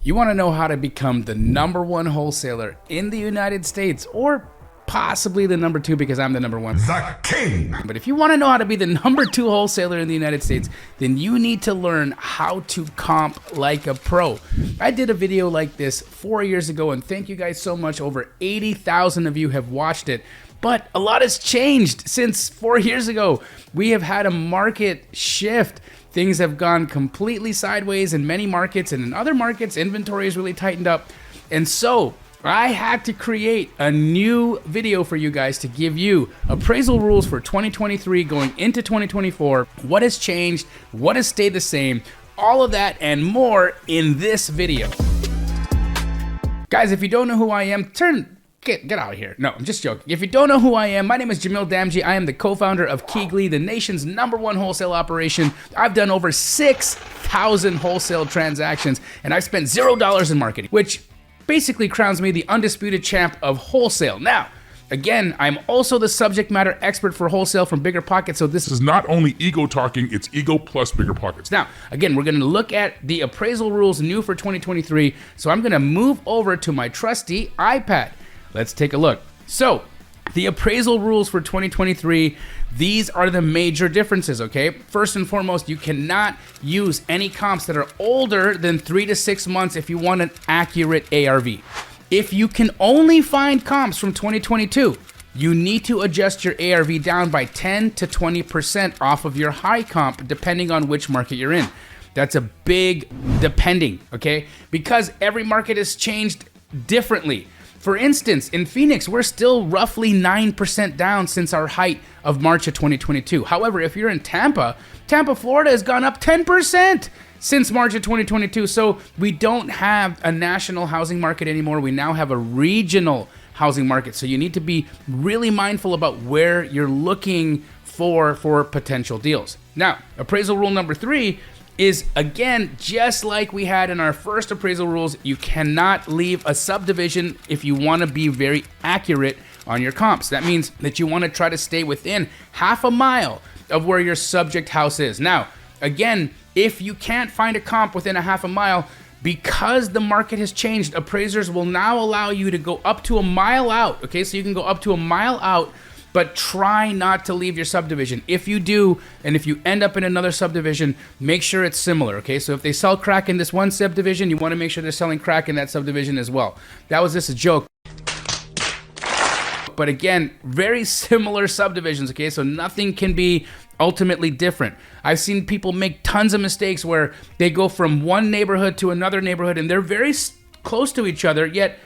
You want to know how to become the #1 wholesaler in the United States, or possibly the #2 because I'm the #1. The king! But if you want to know how to be the #2 wholesaler in the United States, then you need to learn how to comp like a pro. I did a video like this 4 years ago, and thank you guys so much. Over 80,000 of you have watched it. But a lot has changed since 4 years ago. We have had a market shift. Things have gone completely sideways in many markets, and in other markets, inventory is really tightened up. And so I had to create a new video for you guys to give you appraisal rules for 2023 going into 2024. What has changed? What has stayed the same? All of that and more in this video. Guys, if you don't know who I am, Get out of here. No, I'm just joking. If you don't know who I am, my name is Jamil Damji. I am the co-founder of Keegly, the nation's #1 wholesale operation. I've done over 6,000 wholesale transactions, and I've spent $0 in marketing, which basically crowns me the undisputed champ of wholesale. Now, again, I'm also the subject matter expert for wholesale from Bigger Pockets, so this is not only ego talking, it's ego plus Bigger Pockets. Now, again, we're gonna look at the appraisal rules new for 2023, so I'm gonna move over to my trusty iPad. Let's take a look. So, the appraisal rules for 2023, these are the major differences, okay? First and foremost, you cannot use any comps that are older than 3 to 6 months if you want an accurate ARV. If you can only find comps from 2022, you need to adjust your ARV down by 10 to 20% off of your high comp, depending on which market you're in. That's a big depending, okay? Because every market has changed differently. For instance, in Phoenix, we're still roughly 9% down since our height of March of 2022. However, if you're in Tampa, Florida has gone up 10% since March of 2022. So we don't have a national housing market anymore. We now have a regional housing market. So you need to be really mindful about where you're looking for potential deals. Now, appraisal rule number 3 is, again, just like we had in our first appraisal rules, you cannot leave a subdivision if you want to be very accurate on your comps. That means that you want to try to stay within half a mile of where your subject house is. Now, again, if you can't find a comp within a half a mile, because the market has changed, appraisers will now allow you to go up to a mile out, okay? So you can go up to a mile out, but try not to leave your subdivision. If you do, and if you end up in another subdivision, make sure it's similar, okay? So if they sell crack in this one subdivision, you want to make sure they're selling crack in that subdivision as well. That was just a joke. But again, very similar subdivisions, okay? So nothing can be ultimately different. I've seen people make tons of mistakes where they go from one neighborhood to another neighborhood, and they're very close to each other, yet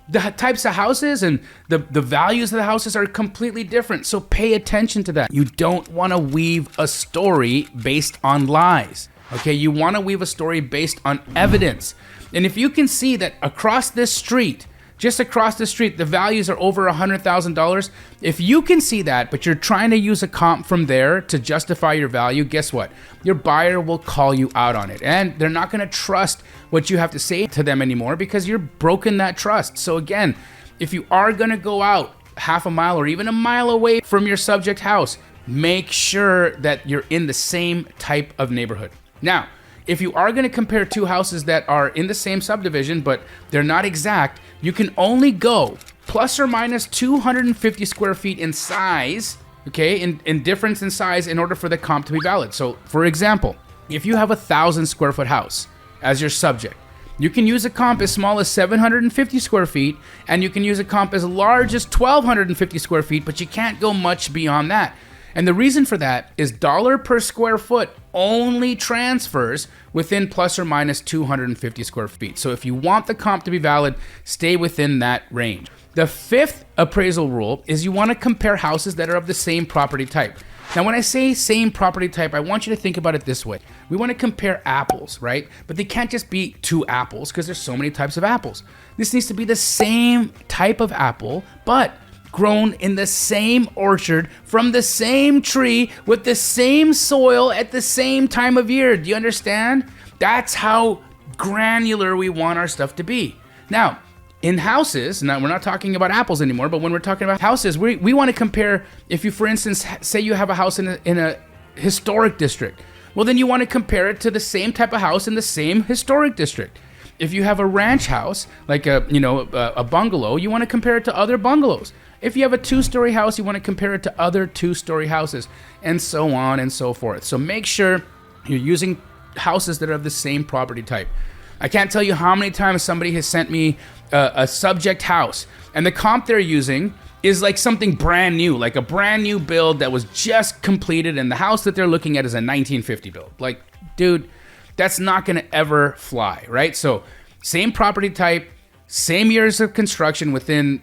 the types of houses and the values of the houses are completely different. So pay attention to that. You don't want to weave a story based on lies. Okay, you want to weave a story based on evidence. And if you can see that across this street, just across the street, the values are over $100,000. If you can see that, but you're trying to use a comp from there to justify your value, guess what? Your buyer will call you out on it. And they're not gonna trust what you have to say to them anymore because you're broken that trust. So again, if you are gonna go out half a mile or even a mile away from your subject house, make sure that you're in the same type of neighborhood. Now, if you are going to compare two houses that are in the same subdivision, but they're not exact, you can only go plus or minus 250 square feet in size, okay, in difference in size in order for the comp to be valid. So, for example, if you have a 1,000 square foot house as your subject, you can use a comp as small as 750 square feet, and you can use a comp as large as 1,250 square feet, but you can't go much beyond that. And the reason for that is dollar per square foot only transfers within plus or minus 250 square feet. So if you want the comp to be valid, stay within that range. The 5th appraisal rule is you want to compare houses that are of the same property type. Now, when I say same property type, I want you to think about it this way. We want to compare apples, right? But they can't just be 2 apples because there's so many types of apples. This needs to be the same type of apple, but grown in the same orchard, from the same tree, with the same soil at the same time of year. Do you understand? That's how granular we want our stuff to be. Now, in houses, now we're not talking about apples anymore, but when we're talking about houses, we want to compare, if you, for instance, say you have a house in a historic district, well, then you want to compare it to the same type of house in the same historic district. If you have a ranch house, like a bungalow, you want to compare it to other bungalows. If you have a 2-story house, you want to compare it to other 2-story houses, and so on and so forth. So make sure you're using houses that are of the same property type. I can't tell you how many times somebody has sent me a subject house, and the comp they're using is like something brand new, like a brand new build that was just completed, and the house that they're looking at is a 1950 build. Like, dude, that's not going to ever fly, right? So same property type, same years of construction within,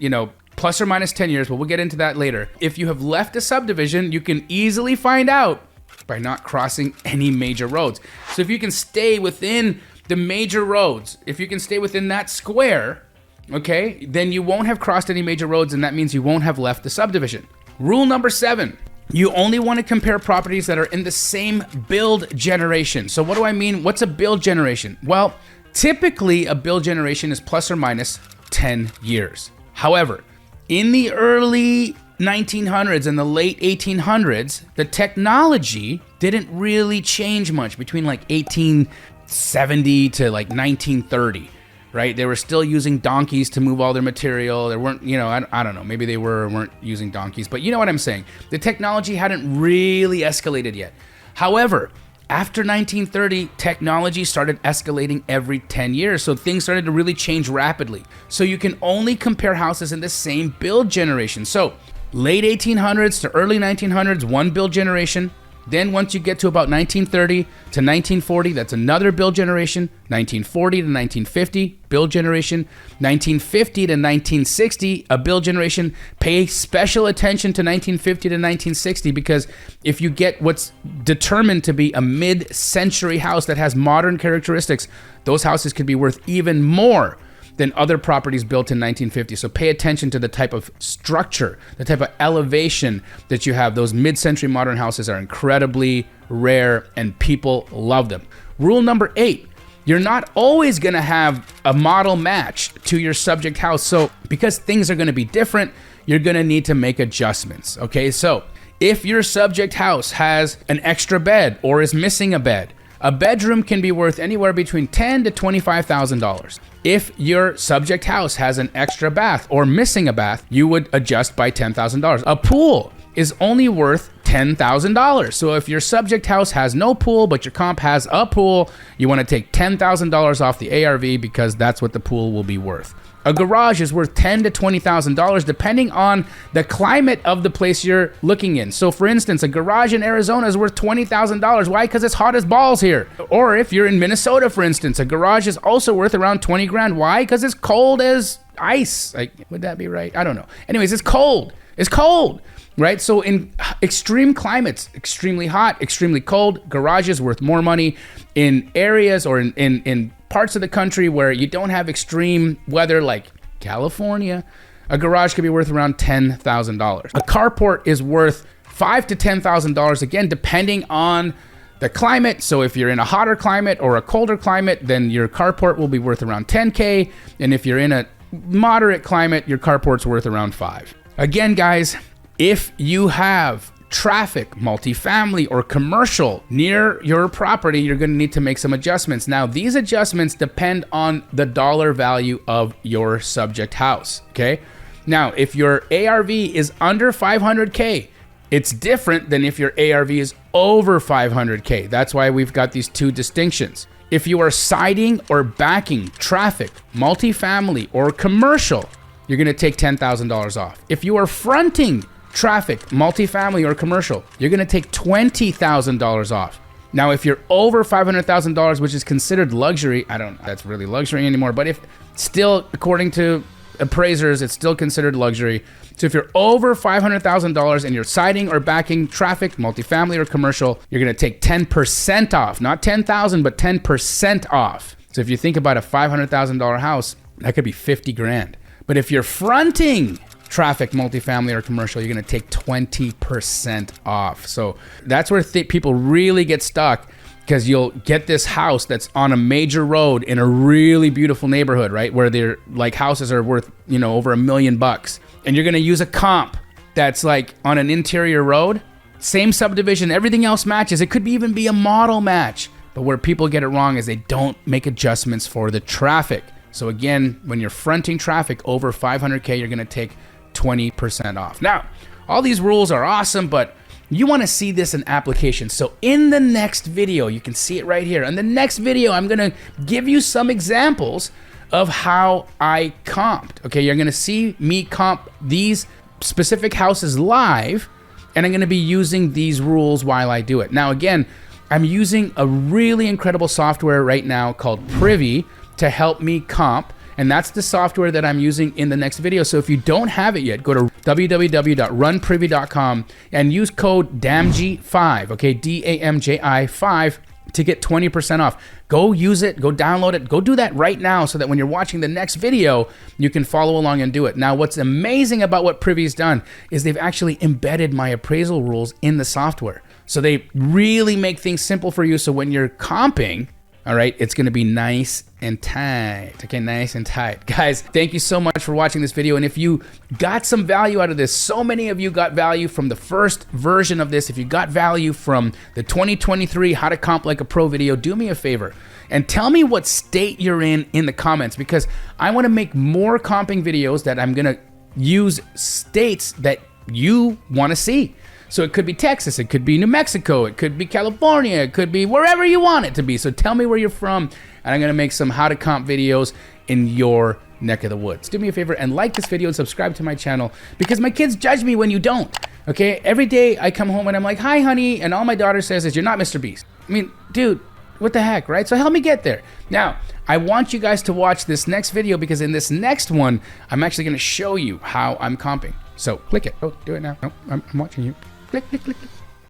plus or minus 10 years, but we'll get into that later. If you have left a subdivision, you can easily find out by not crossing any major roads. So if you can stay within the major roads, if you can stay within that square, okay, then you won't have crossed any major roads, and that means you won't have left the subdivision. Rule number 7, you only want to compare properties that are in the same build generation. So what do I mean? What's a build generation? Well, typically a build generation is plus or minus 10 years. However, in the early 1900s and the late 1800s, the technology didn't really change much between like 1870 to like 1930. Right? They were still using donkeys to move all their material. There weren't, I don't know, maybe they were or weren't using donkeys, but you know what I'm saying. The technology hadn't really escalated yet. However, after 1930, technology started escalating every 10 years. So things started to really change rapidly. So you can only compare houses in the same build generation. So late 1800s to early 1900s, one build generation. Then once you get to about 1930 to 1940, that's another build generation. 1940 to 1950, build generation. 1950 to 1960, a build generation. Pay special attention to 1950 to 1960, because if you get what's determined to be a mid-century house that has modern characteristics, those houses could be worth even more than other properties built in 1950. So pay attention to the type of structure, the type of elevation that you have. Those mid-century modern houses are incredibly rare and people love them. Rule number 8, you're not always gonna have a model match to your subject house. So because things are gonna be different, you're gonna need to make adjustments, okay? So if your subject house has an extra bed or is missing a bed, a bedroom can be worth anywhere between $10,000 to $25,000. If your subject house has an extra bath or missing a bath, you would adjust by $10,000. A pool is only worth $10,000. So if your subject house has no pool, but your comp has a pool, you want to take $10,000 off the ARV because that's what the pool will be worth. A garage is worth $10,000 to $20,000 depending on the climate of the place you're looking in. So for instance, a garage in Arizona is worth $20,000. Why? Because it's hot as balls here. Or if you're in Minnesota, for instance, a garage is also worth around 20 grand. Why? Because it's cold as ice. Like, would that be right? I don't know. Anyways, it's cold. It's cold. Right? So in extreme climates, extremely hot, extremely cold, garages worth more money. In areas or in parts of the country where you don't have extreme weather like California, a garage could be worth around $10,000. A carport is worth $5,000 to $10,000, again, depending on the climate. So if you're in a hotter climate or a colder climate, then your carport will be worth around $10K. And if you're in a moderate climate, your carport's worth around $5,000. Again, guys, if you have traffic, multifamily, or commercial near your property, you're going to need to make some adjustments. Now, these adjustments depend on the dollar value of your subject house, okay? Now, if your ARV is under 500K, it's different than if your ARV is over 500K. That's why we've got these two distinctions. If you are siding or backing traffic, multifamily, or commercial, you're going to take $10,000 off. If you are fronting traffic, multifamily, or commercial, you're going to take $20,000 off. Now, if you're over $500,000, which is considered luxury, I don't know if that's really luxury anymore, but if still, according to appraisers, it's still considered luxury. So if you're over $500,000 and you're siding or backing traffic, multifamily, or commercial, you're going to take 10% off, not 10,000, but 10% off. So if you think about a $500,000 house, that could be 50 grand. But if you're fronting traffic, multifamily, or commercial, you're going to take 20% off. So that's where people really get stuck, because you'll get this house that's on a major road in a really beautiful neighborhood, right? Where they're like houses are worth, over $1 million, and you're going to use a comp that's like on an interior road, same subdivision, everything else matches. It could even be a model match. But where people get it wrong is they don't make adjustments for the traffic. So again, when you're fronting traffic over 500K, you're gonna take 20% off. Now, all these rules are awesome, but you wanna see this in application. So in the next video, you can see it right here. In the next video, I'm gonna give you some examples of how I comped. Okay, you're gonna see me comp these specific houses live, and I'm gonna be using these rules while I do it. Now again, I'm using a really incredible software right now called Privy to help me comp, and that's the software that I'm using in the next video. So if you don't have it yet, go to www.runprivy.com and use code DAMJI5, okay, DAMJI5, to get 20% off. Go use it, go download it, go do that right now so that when you're watching the next video, you can follow along and do it. Now, what's amazing about what Privy's done is they've actually embedded my appraisal rules in the software. So they really make things simple for you. So when you're comping, all right, it's gonna be nice and tight. Okay, nice and tight. Guys, thank you so much for watching this video. And if you got some value out of this, so many of you got value from the first version of this. If you got value from the 2023 How to Comp Like a Pro video, do me a favor and tell me what state you're in the comments, because I wanna make more comping videos that I'm gonna use states that you wanna see. So it could be Texas, it could be New Mexico, it could be California, it could be wherever you want it to be. So tell me where you're from, and I'm gonna make some how to comp videos in your neck of the woods. Do me a favor and like this video and subscribe to my channel, because my kids judge me when you don't, okay? Every day I come home and I'm like, hi honey, and all my daughter says is, you're not Mr. Beast. I mean, dude, what the heck, right? So help me get there. Now, I want you guys to watch this next video, because in this next one, I'm actually gonna show you how I'm comping. So click it. Oh, do it now. No, I'm watching you. Click, click, click, click.